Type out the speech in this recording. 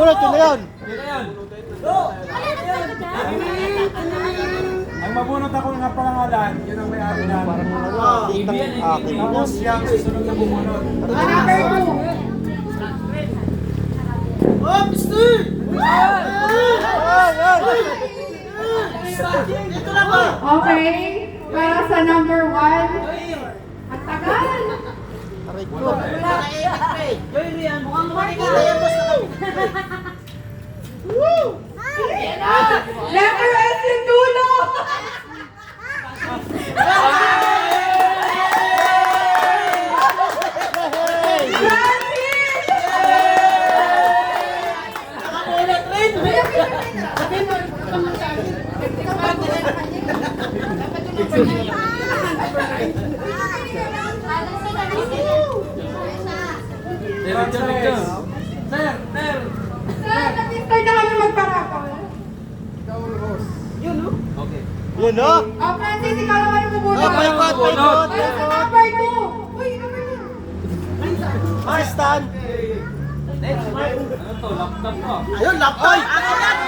mabunot, yun na yun. Ang mabunot ako ng pangalan, yun ang may-ari na. Parang akin. Tapos siyang susunod na bumunot. Oh, mister! Dito na ba? Okay, para sa number 1. Ang tagal. Aray ko. Joy Rian, mukhang makikita yan boss na kami. Yan na! Letter S yung dulo! Nakamulat rin! Sir! Sir, nag-start na kami magparapol. Yun, no? Yun, no? Oh, Francis, ikaw naman yung bubunot. Oh, paikot. Ay, sa number 2. Uy, number 2. Assistant. Ayun, laptop. Ay! Akin yan!